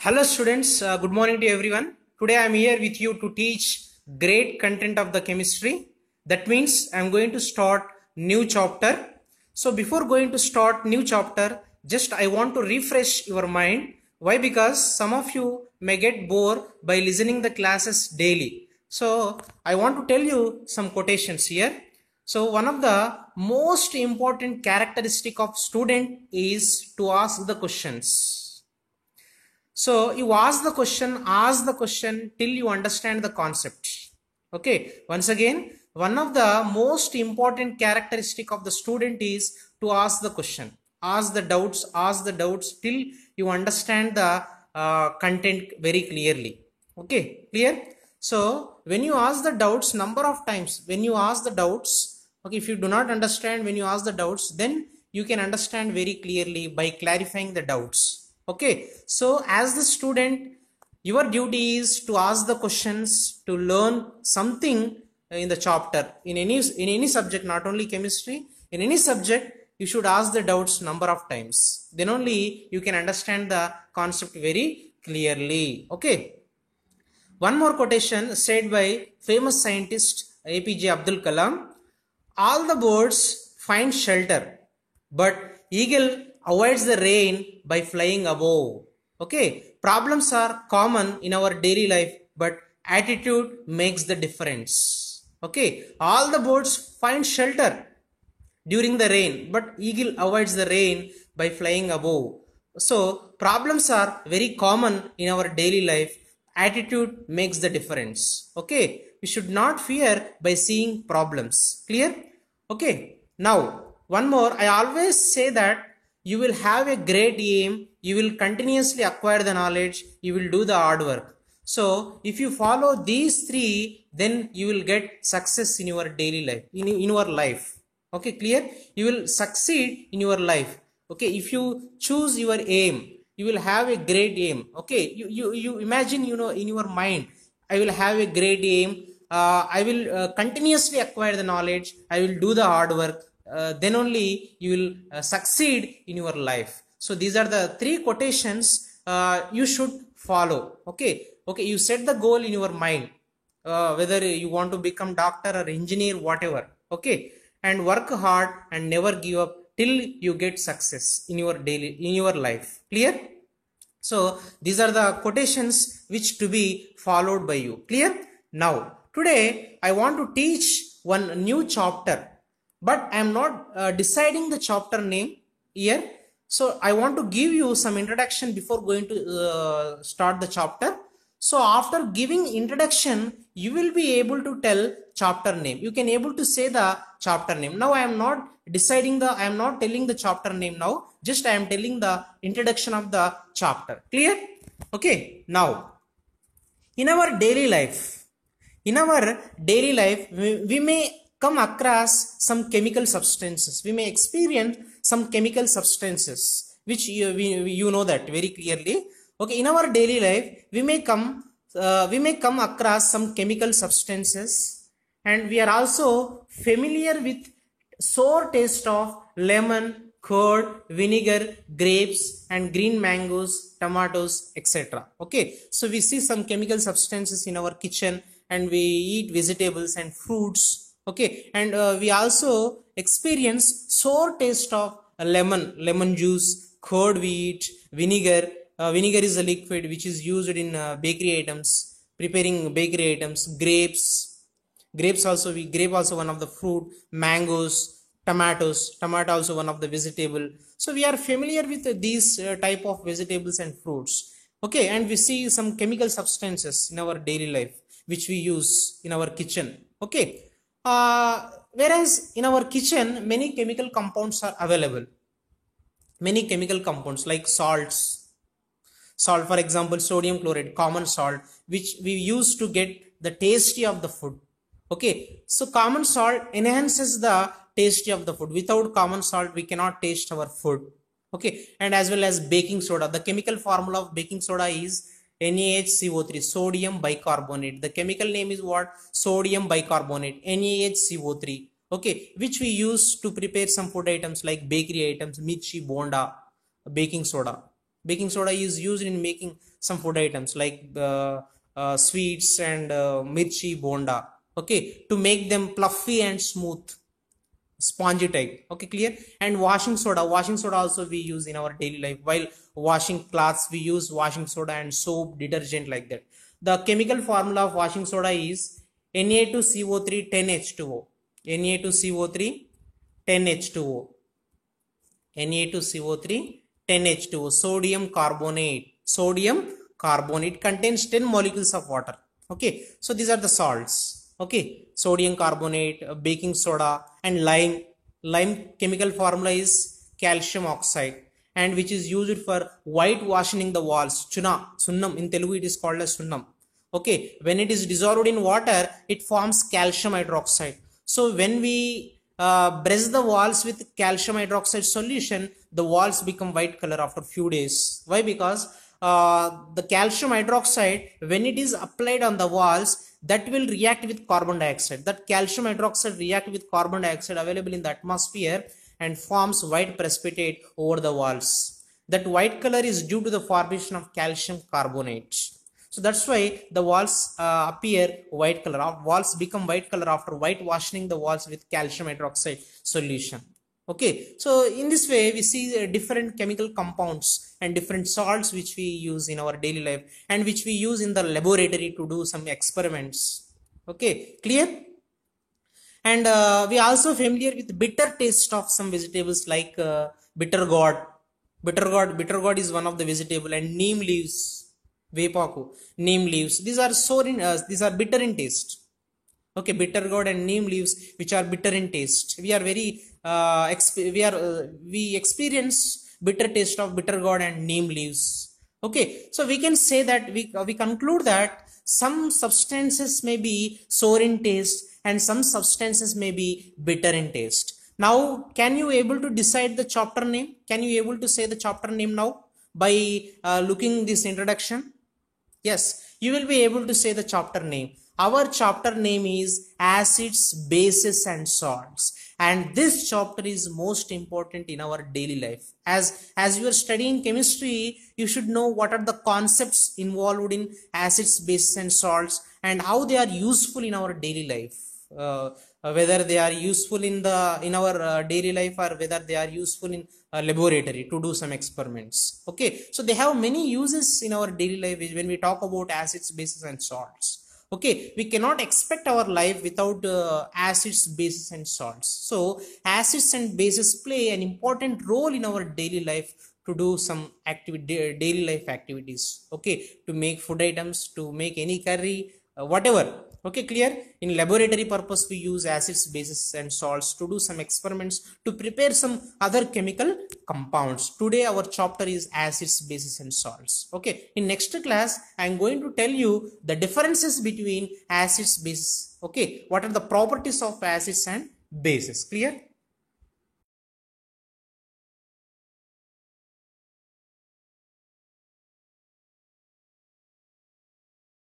Hello students, good morning to everyone. Today I am here with you to teach great content of the chemistry. That means I am going to start new chapter. So before going to start new chapter, just I want to refresh your mind. Why? Because some of you may get bored by listening the classes daily. So I want to tell you some quotations here. So one of the most important characteristic of student is to ask the questions. So you ask the question till you understand the concept. Okay. Once again, one of the most important characteristic of the student is to ask the question. Ask the doubts till you understand the content very clearly. Okay. Clear? So when you ask the doubts, number of times, when you ask the doubts, okay, if you do not understand when you ask the doubts, then you can understand very clearly by clarifying the doubts. Okay, so as the student, your duty is to ask the questions to learn something in the chapter. In any subject, not only chemistry, in any subject, you should ask the doubts number of times. Then only you can understand the concept very clearly. Okay. One more quotation said by famous scientist APJ Abdul Kalam. All the birds find shelter, but eagle avoids the rain by flying above. Okay, problems are common in our daily life, but attitude makes the difference. Okay, all the birds find shelter during the rain, but eagle avoids the rain by flying above. So problems are very common in our daily life. Attitude makes the difference. Okay, we should not fear by seeing problems. Clear? Okay, now one more. I always say that you will have a great aim, you will continuously acquire the knowledge, you will do the hard work. So if you follow these three, then you will get success in your daily life, in your life. Okay, clear? You will succeed in your life. Okay, if you choose your aim, you will have a great aim. Okay, you imagine, in your mind, I will have a great aim. I will continuously acquire the knowledge. I will do the hard work. Then only you will succeed in your life. So these are the three quotations you should follow. Okay, you set the goal in your mind, whether you want to become doctor or engineer, whatever. Okay, and work hard and never give up till you get success in your life. Clear? So these are the quotations which to be followed by you. Clear? Now today I want to teach one new chapter, but I am not deciding the chapter name here. So I want to give you some introduction before going to start the chapter. So after giving introduction, you will be able to tell chapter name. You can able to say the chapter name. Now I am not telling the chapter name now. Just I am telling the introduction of the chapter. Clear? Okay. Now, in our daily life, we may come across some chemical substances. We may experience some chemical substances, which you know that very clearly. Okay, in our daily life, we may come across some chemical substances, and we are also familiar with sour taste of lemon, curd, vinegar, grapes, and green mangoes, tomatoes, etc. Okay, so we see some chemical substances in our kitchen, and we eat vegetables and fruits. Okay, and we also experience sour taste of lemon juice, curd we eat, vinegar. Vinegar is a liquid which is used in bakery items, preparing bakery items. Grape also one of the fruit. Mangoes, tomato also one of the vegetable. So we are familiar with these type of vegetables and fruits. Okay, and we see some chemical substances in our daily life which we use in our kitchen. Okay, whereas in our kitchen many chemical compounds are available. Many chemical compounds like salt, for example, sodium chloride, common salt, which we use to get the tasty of the food. Okay, so common salt enhances the tasty of the food. Without common salt, we cannot taste our food. Okay, and as well as baking soda. The chemical formula of baking soda is NaHCO3, sodium bicarbonate. The chemical name is what? Sodium bicarbonate, NaHCO3. Okay, which we use to prepare some food items like bakery items, mirchi, bonda, baking soda. Baking soda is used in making some food items like sweets and mirchi bonda, okay, to make them fluffy and smooth, spongy type. Okay, clear? And washing soda also we use in our daily life. While washing clothes, we use washing soda and soap, detergent, like that. The chemical formula of washing soda is Na2CO3 10H2O. Na2CO3 10H2O. Na2CO3 10H2O. Sodium carbonate contains 10 molecules of water. Okay, so these are the salts. Okay, sodium carbonate, baking soda, and lime. Lime chemical formula is calcium oxide, and which is used for whitewashing the walls. Sunnam in Telugu it is called as sunnam. Okay, when it is dissolved in water, it forms calcium hydroxide. So when we brush the walls with calcium hydroxide solution, the walls become white color after few days. Why? Because the calcium hydroxide, when it is applied on the walls, that will react with carbon dioxide. That calcium hydroxide react with carbon dioxide available in the atmosphere and forms white precipitate over the walls. That white color is due to the formation of calcium carbonate. So that's why the walls appear white color. Walls become white color after whitewashing the walls with calcium hydroxide solution. Okay, so in this way we see different chemical compounds and different salts which we use in our daily life and which we use in the laboratory to do some experiments. Okay, clear? And we are also familiar with bitter taste of some vegetables like bitter gourd. Bitter gourd is one of the vegetable, and neem leaves, vepaku, neem leaves. These are these are bitter in taste. Okay, bitter gourd and neem leaves, which are bitter in taste. We are very we experience bitter taste of bitter gourd and neem leaves. Okay, so we can say that we conclude that some substances may be sour in taste and some substances may be bitter in taste. Now, can you able to decide the chapter name? Can you able to say the chapter name now by looking this introduction? Yes, you will be able to say the chapter name. Our chapter name is acids, bases and salts. And this chapter is most important in our daily life. As you are studying chemistry, you should know what are the concepts involved in acids, bases and salts and how they are useful in our daily life. Whether they are useful in our daily life or whether they are useful in a laboratory to do some experiments. Okay, so they have many uses in our daily life when we talk about acids, bases and salts. Okay, we cannot expect our life without acids, bases and salts. So acids and bases play an important role in our daily life to do some daily life activities. Okay, to make food items, to make any curry, whatever. Okay, clear? In laboratory purpose, we use acids, bases and salts to do some experiments to prepare some other chemical compounds. Today our chapter is acids, bases and salts. Okay, in next class I am going to tell you the differences between acids, bases. Okay, what are the properties of acids and bases? Clear?